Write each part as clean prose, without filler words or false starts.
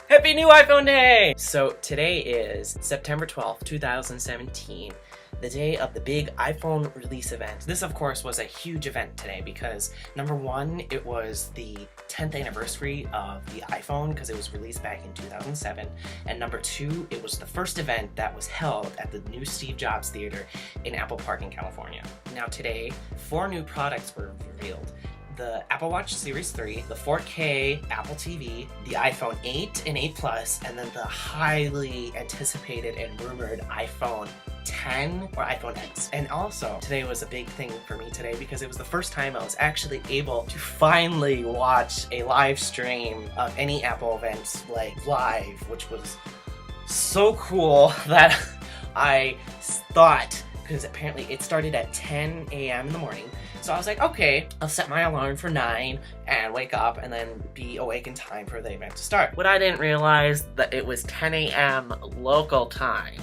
Happy new iPhone day! So today is September 12th, 2017, the day of the big iPhone release event. This, of course, was a huge event today because, number one, it was the 10th anniversary of the iPhone because it was released back in 2007, and number two, it was the first event that was held at the new Steve Jobs Theater in Apple Park in California. Now today, 4 new products were revealed. The Apple Watch Series 3, the 4K Apple TV, the iPhone 8 and 8 Plus, and then the highly anticipated and rumored iPhone 10 or iPhone X. And also, today was a big thing for me today because it was the first time I was actually able to finally watch a live stream of any Apple events like live, which was so cool that I thought, because apparently it started at 10 a.m. in the morning. So I was like, okay, I'll set my alarm for 9 and wake up and then be awake in time for the event to start. What I didn't realize that it was 10 a.m. local time.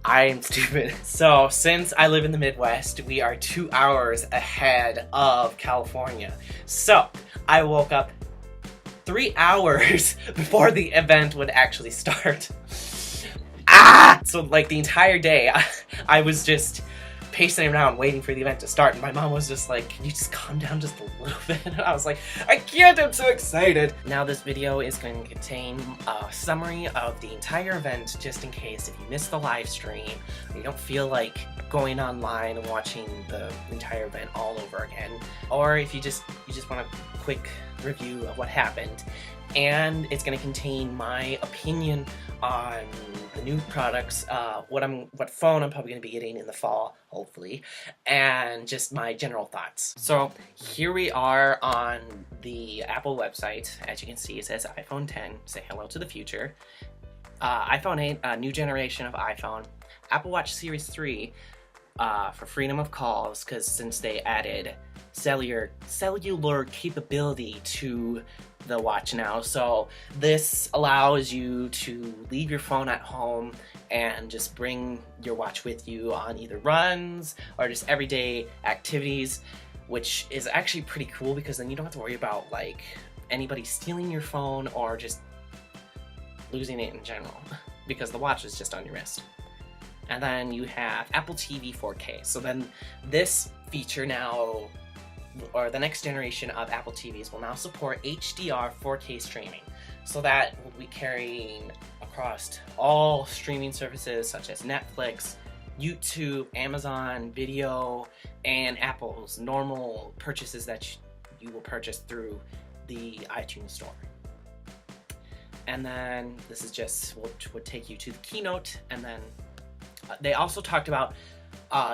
I'm stupid. So since I live in the Midwest, we are 2 hours ahead of California. So I woke up 3 hours before the event would actually start. So like the entire day, I was just pacing around waiting for the event to start, and my mom was just like, can you just calm down just a little bit? And I was like, I can't, I'm so excited. Now this video is going to contain a summary of the entire event, just in case if you missed the live stream, or you don't feel like going online and watching the entire event all over again, or if you just want a quick review of what happened. And it's going to contain my opinion on the new products, what phone I'm probably going to be getting in the fall, hopefully, and just my general thoughts. So here we are on the Apple website. As you can see, it says iPhone 10, say hello to the future. iPhone 8, a new generation of iPhone. Apple Watch Series 3 for freedom of calls, because since they added cellular capability to the watch now, so this allows you to leave your phone at home and just bring your watch with you on either runs or just everyday activities, which is actually pretty cool because then you don't have to worry about like anybody stealing your phone or just losing it in general because the watch is just on your wrist. And then you have Apple TV 4K. So then this feature now, or the next generation of Apple TVs, will now support HDR 4K streaming. So that will be carrying across all streaming services such as Netflix, YouTube, Amazon Video, and Apple's normal purchases that you will purchase through the iTunes store. And then this is just would take you to the keynote, and then they also talked about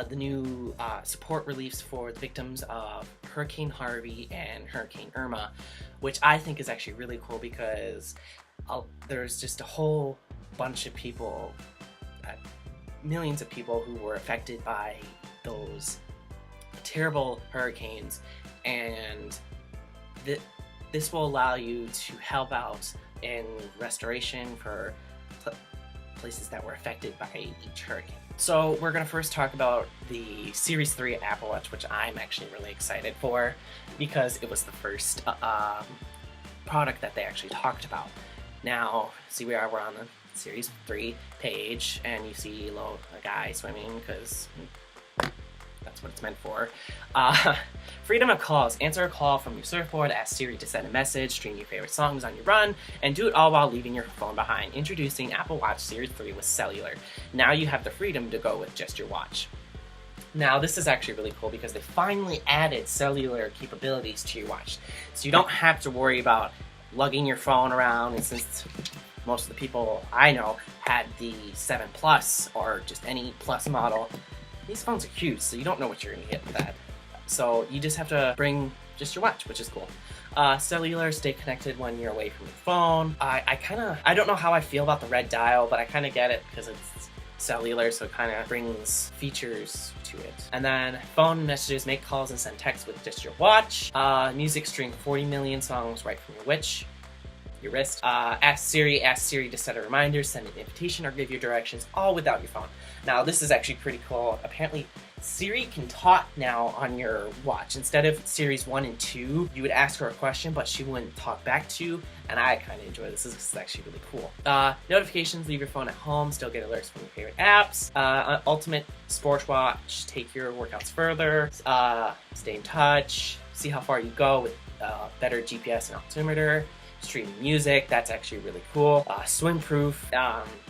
the new support reliefs for the victims of Hurricane Harvey and Hurricane Irma, which I think is actually really cool because there's just a whole bunch of people, millions of people who were affected by those terrible hurricanes, and this will allow you to help out in restoration for places that were affected by each hurricane. So we're going to first talk about the Series 3 Apple Watch, which I'm actually really excited for because it was the first product that they actually talked about. Now, see we're on the Series 3 page, and you see a guy swimming because that's what it's meant for. Freedom of calls. Answer a call from your surfboard, ask Siri to send a message, stream your favorite songs on your run, and do it all while leaving your phone behind. Introducing Apple Watch Series 3 with cellular. Now you have the freedom to go with just your watch. Now this is actually really cool because they finally added cellular capabilities to your watch. So you don't have to worry about lugging your phone around, and since most of the people I know had the 7 Plus or just any Plus model, these phones are huge, so you don't know what you're going to get with that. So you just have to bring just your watch, which is cool. Cellular, stay connected when you're away from your phone. I don't know how I feel about the red dial, but I kind of get it because it's cellular, so it kind of brings features to it. And then phone messages, make calls and send texts with just your watch. Music, stream 40 million songs right from your your wrist. Ask Siri to set a reminder, send an invitation, or give you directions, all without your phone. Now, this is actually pretty cool. Apparently, Siri can talk now on your watch. Instead of Series 1 and 2, you would ask her a question, but she wouldn't talk back to you, and I kind of enjoy this. This is actually really cool. Notifications, leave your phone at home, still get alerts from your favorite apps. Ultimate Sports Watch, take your workouts further. Stay in touch, see how far you go with better GPS and altimeter. Streaming music, that's actually really cool. Swim proof,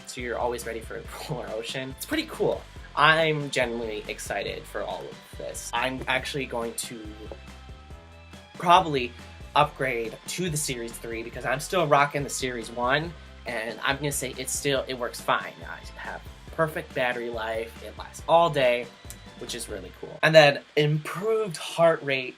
so you're always ready for a cooler ocean. It's pretty cool. I'm genuinely excited for all of this. I'm actually going to probably upgrade to the Series 3 because I'm still rocking the Series 1, and I'm gonna say it works fine. I have perfect battery life, it lasts all day, which is really cool. And then improved heart rate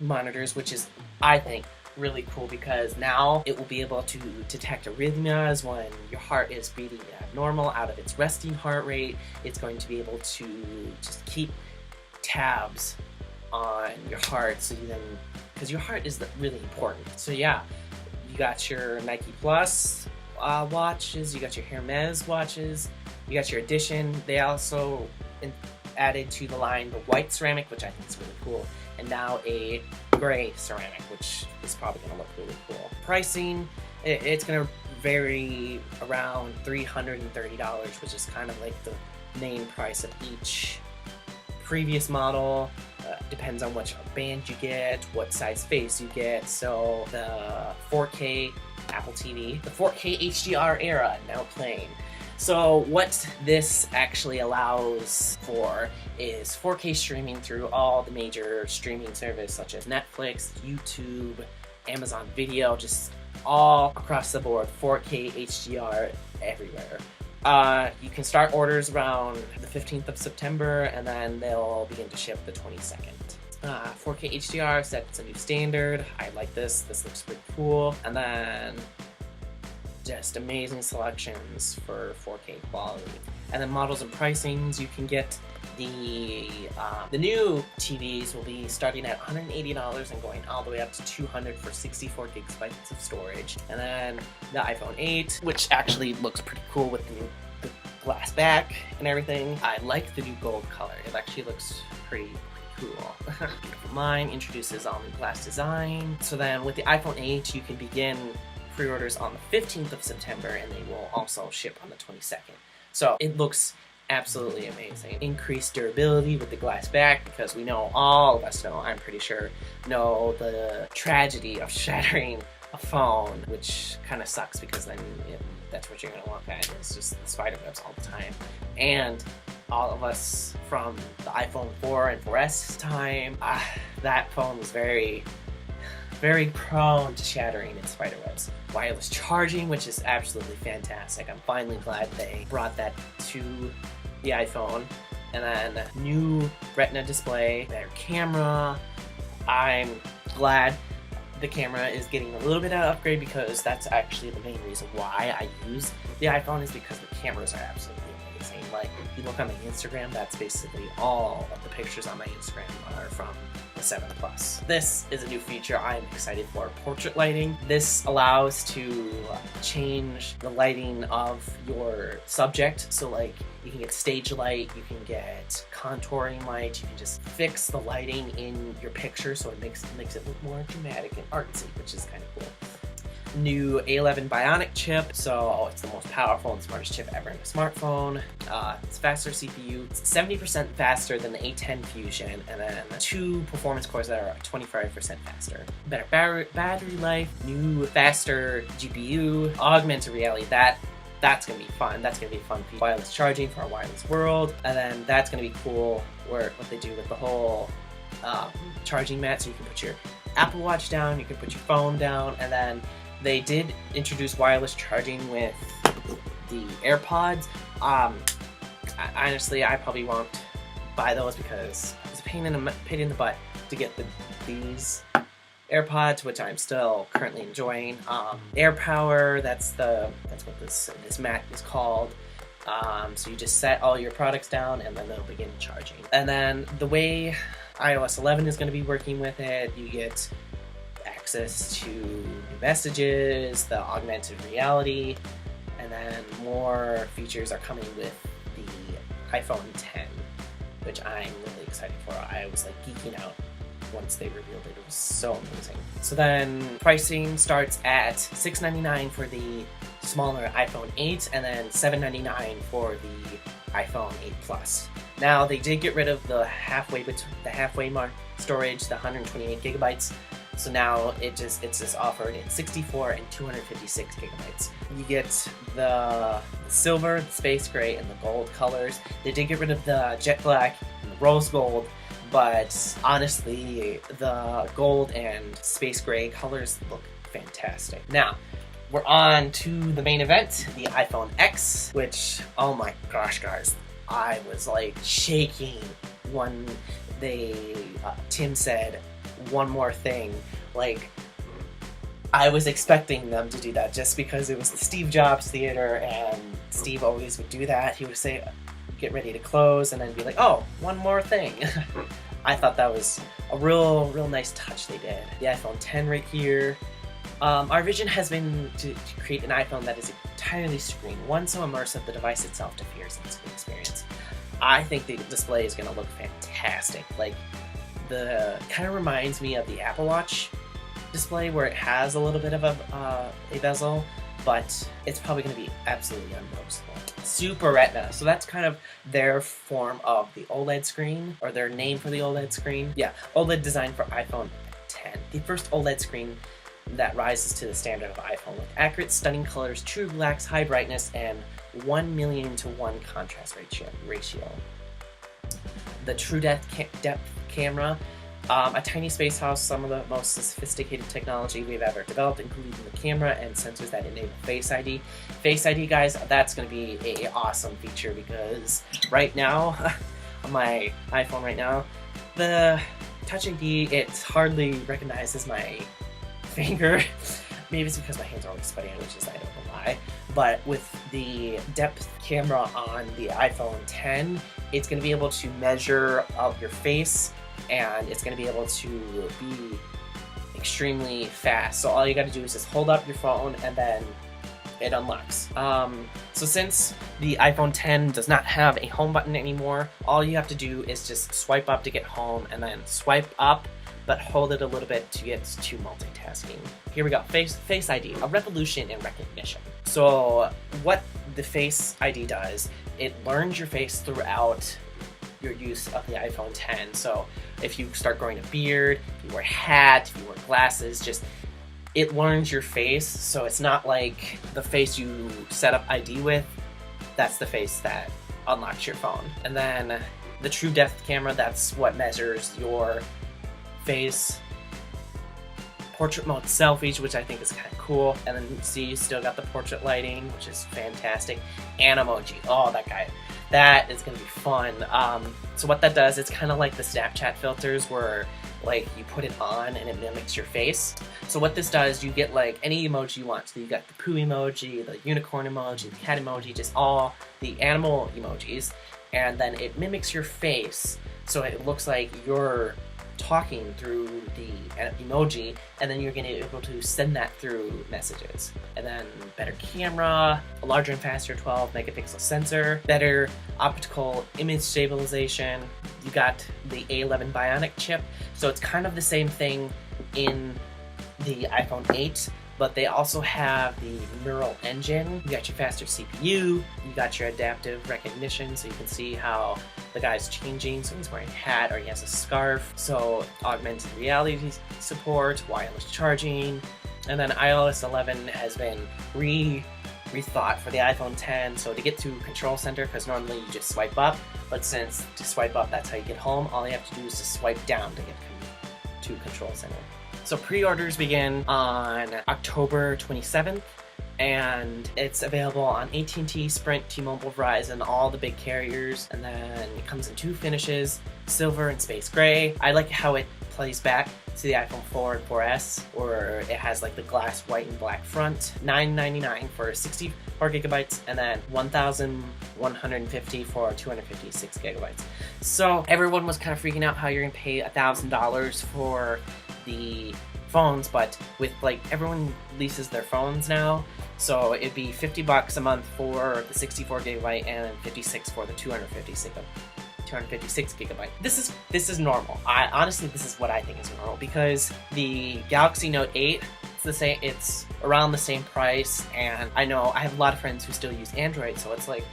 monitors, which is, I think, really cool because now it will be able to detect arrhythmias when your heart is beating abnormal out of its resting heart rate. It's going to be able to just keep tabs on your heart, so you then, because your heart is really important. So yeah, you got your Nike Plus watches, you got your Hermes watches, you got your Edition. They also added to the line the white ceramic, which I think is really cool, and now a gray ceramic, which is probably going to look really cool. Pricing, it's going to vary around $330, which is kind of like the main price of each previous model. Depends on which band you get, what size face you get. So the 4K Apple TV, the 4K HDR era now playing. So what this actually allows for is 4K streaming through all the major streaming services such as Netflix, YouTube, Amazon Video, just all across the board, 4K HDR everywhere. You can start orders around the 15th of September, and then they'll begin to ship the 22nd. 4K HDR sets a new standard. I like this. This looks pretty cool. And then just amazing selections for 4K quality. And then models and pricings, you can get the new TVs will be starting at $180 and going all the way up to $200 for 64 gigabytes of storage. And then the iPhone 8, which actually looks pretty cool with the glass back and everything. I like the new gold color. It actually looks pretty cool. Beautiful Mind introduces all-new glass design. So then with the iPhone 8, you can begin pre-orders on the 15th of September, and they will also ship on the 22nd. So it looks absolutely amazing. Increased durability with the glass back, because we know, all of us know, I'm pretty sure, know the tragedy of shattering a phone, which kind of sucks because then that's what you're going to look at. It's just the spider webs all the time. And all of us from the iPhone 4 and 4S time, that phone was very prone to shattering its spider webs. Wireless charging, which is absolutely fantastic. I'm finally glad they brought that to the iPhone. And then new Retina display, better camera. I'm glad the camera is getting a little bit of an upgrade, because that's actually the main reason why I use the iPhone, is because the cameras are absolutely amazing. Like, if you look on my Instagram, that's basically all of the pictures on my Instagram are from the 7 Plus. This is a new feature I'm excited for, portrait lighting. This allows to change the lighting of your subject. So like, you can get stage light, you can get contouring light, you can just fix the lighting in your picture so it makes it look more dramatic and artsy, which is kind of cool. New A11 Bionic chip, so it's the most powerful and smartest chip ever in a smartphone. It's faster CPU, it's 70% faster than the A10 Fusion, and then 2 performance cores that are 25% faster. Better battery life, new faster GPU, augmented reality, that's gonna be fun. That's gonna be fun for wireless charging for our wireless world, and then that's gonna be cool what they do with the whole charging mat, so you can put your Apple Watch down, you can put your phone down, and then they did introduce wireless charging with the AirPods. Honestly, I probably won't buy those because it's a pain in the butt to get these AirPods, which I'm still currently enjoying. AirPower, that's what this mat is called. So you just set all your products down, and then they'll begin charging. And then the way iOS 11 is going to be working with it, you get access to new messages, the augmented reality, and then more features are coming with the iPhone 10, which I'm really excited for. I was like geeking out once they revealed it. It was so amazing. So then pricing starts at $699 for the smaller iPhone 8 and then $799 for the iPhone 8 Plus. Now they did get rid of the halfway mark storage, the 128 gigabytes. So now it's just offered in 64 and 256 gigabytes. You get the silver, the space gray, and the gold colors. They did get rid of the jet black and the rose gold, but honestly, the gold and space gray colors look fantastic. Now, we're on to the main event, the iPhone X, which, oh my gosh, guys, I was like shaking when Tim said one more thing. Like, I was expecting them to do that just because it was the Steve Jobs Theater and Steve always would do that. He would say, get ready to close, and then be like, oh, one more thing. I thought that was a real nice touch they did. The iPhone 10 right here. Our vision has been to create an iPhone that is entirely screen, one so immersive the device itself differs in its experience. I think the display is going to look fantastic. Like, the kind of reminds me of the Apple Watch display where it has a little bit of a bezel, but it's probably going to be absolutely unnoticeable. Super Retina, so that's kind of their form of the OLED screen, or their name for the OLED screen. Yeah, OLED designed for iPhone 10. The first OLED screen that rises to the standard of iPhone with accurate, stunning colors, true blacks, high brightness, and 1,000,000:1 contrast ratio. The true depth camera, a tiny space house, some of the most sophisticated technology we've ever developed, including the camera and sensors that enable Face ID. Face ID, guys, that's going to be an awesome feature because right now, on my iPhone right now, the Touch ID, it's hardly recognizes my finger. Maybe it's because my hands are always sweaty, which is I don't know why. But with the depth camera on the iPhone 10, it's going to be able to measure out your face, and it's going to be able to be extremely fast. So all you got to do is just hold up your phone and then it unlocks. So since the iPhone 10 does not have a home button anymore, all you have to do is just swipe up to get home and then swipe up but hold it a little bit to get to multitasking. Here we go, Face ID, a revolution in recognition. So what the Face ID does, it learns your face throughout your use of the iPhone 10. So if you start growing a beard, if you wear a hat, if you wear glasses, just it learns your face. So it's not like the face you set up ID with, that's the face that unlocks your phone. And then the true depth camera, that's what measures your face. Portrait mode selfies, which I think is kind of cool. And then see, you still got the portrait lighting, which is fantastic. And emoji, oh, that guy. That is going to be fun. So what that does, it's kind of like the Snapchat filters where like you put it on and it mimics your face. So what this does, you get like any emoji you want. So you got the poo emoji, the unicorn emoji, the cat emoji, just all the animal emojis. And then it mimics your face. So it looks like you're talking through the emoji, and then you're going to be able to send that through messages. And then better camera, a larger and faster 12 megapixel sensor, better optical image stabilization. You got the A11 Bionic chip, so it's kind of the same thing in the iPhone 8, but they also have the neural engine. You got your faster CPU, you got your adaptive recognition, so you can see how the guy's changing, so he's wearing a hat or he has a scarf. So augmented reality support, wireless charging, and then iOS 11 has been rethought for the iPhone 10. So to get to Control Center, because normally you just swipe up, but since to swipe up that's how you get home, all you have to do is to swipe down to get to Control Center. So pre-orders begin on October 27th. And it's available on AT&T, Sprint, T-Mobile, Verizon, all the big carriers. And then it comes in two finishes, silver and space gray. I like how it plays back to the iPhone 4 and 4S, where it has like the glass white and black front. $999 for 64 gigabytes, and then $1,150 for 256 gigabytes. So everyone was kind of freaking out how you're gonna pay $1,000 for the phones, but with like everyone leases their phones now, so it'd be $50 a month for the 64 gigabyte and 56 for the 256 gigabyte. This is normal. Honestly, this is what I think is normal, because the Galaxy Note 8, it's around the same price, and I know I have a lot of friends who still use Android, so it's like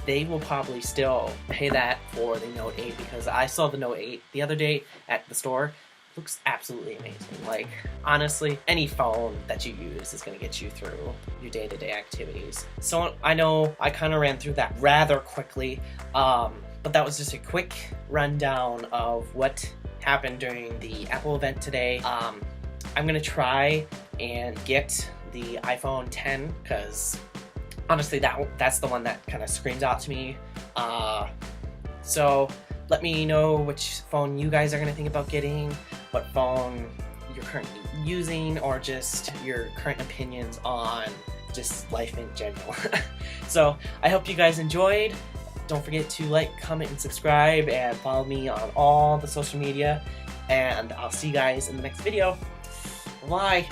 they will probably still pay that for the Note 8, because I saw the Note 8 the other day at the store. It looks absolutely amazing. Like, honestly, any phone that you use is going to get you through your day-to-day activities. So I know I kind of ran through that rather quickly, but that was just a quick rundown of what happened during the Apple event today. I'm going to try and get the iPhone 10, because honestly, that's the one that kind of screams out to me. So let me know which phone you guys are going to think about getting, what phone you're currently using, or just your current opinions on just life in general. So I hope you guys enjoyed. Don't forget to like, comment, and subscribe, and follow me on all the social media, and I'll see you guys in the next video. Bye!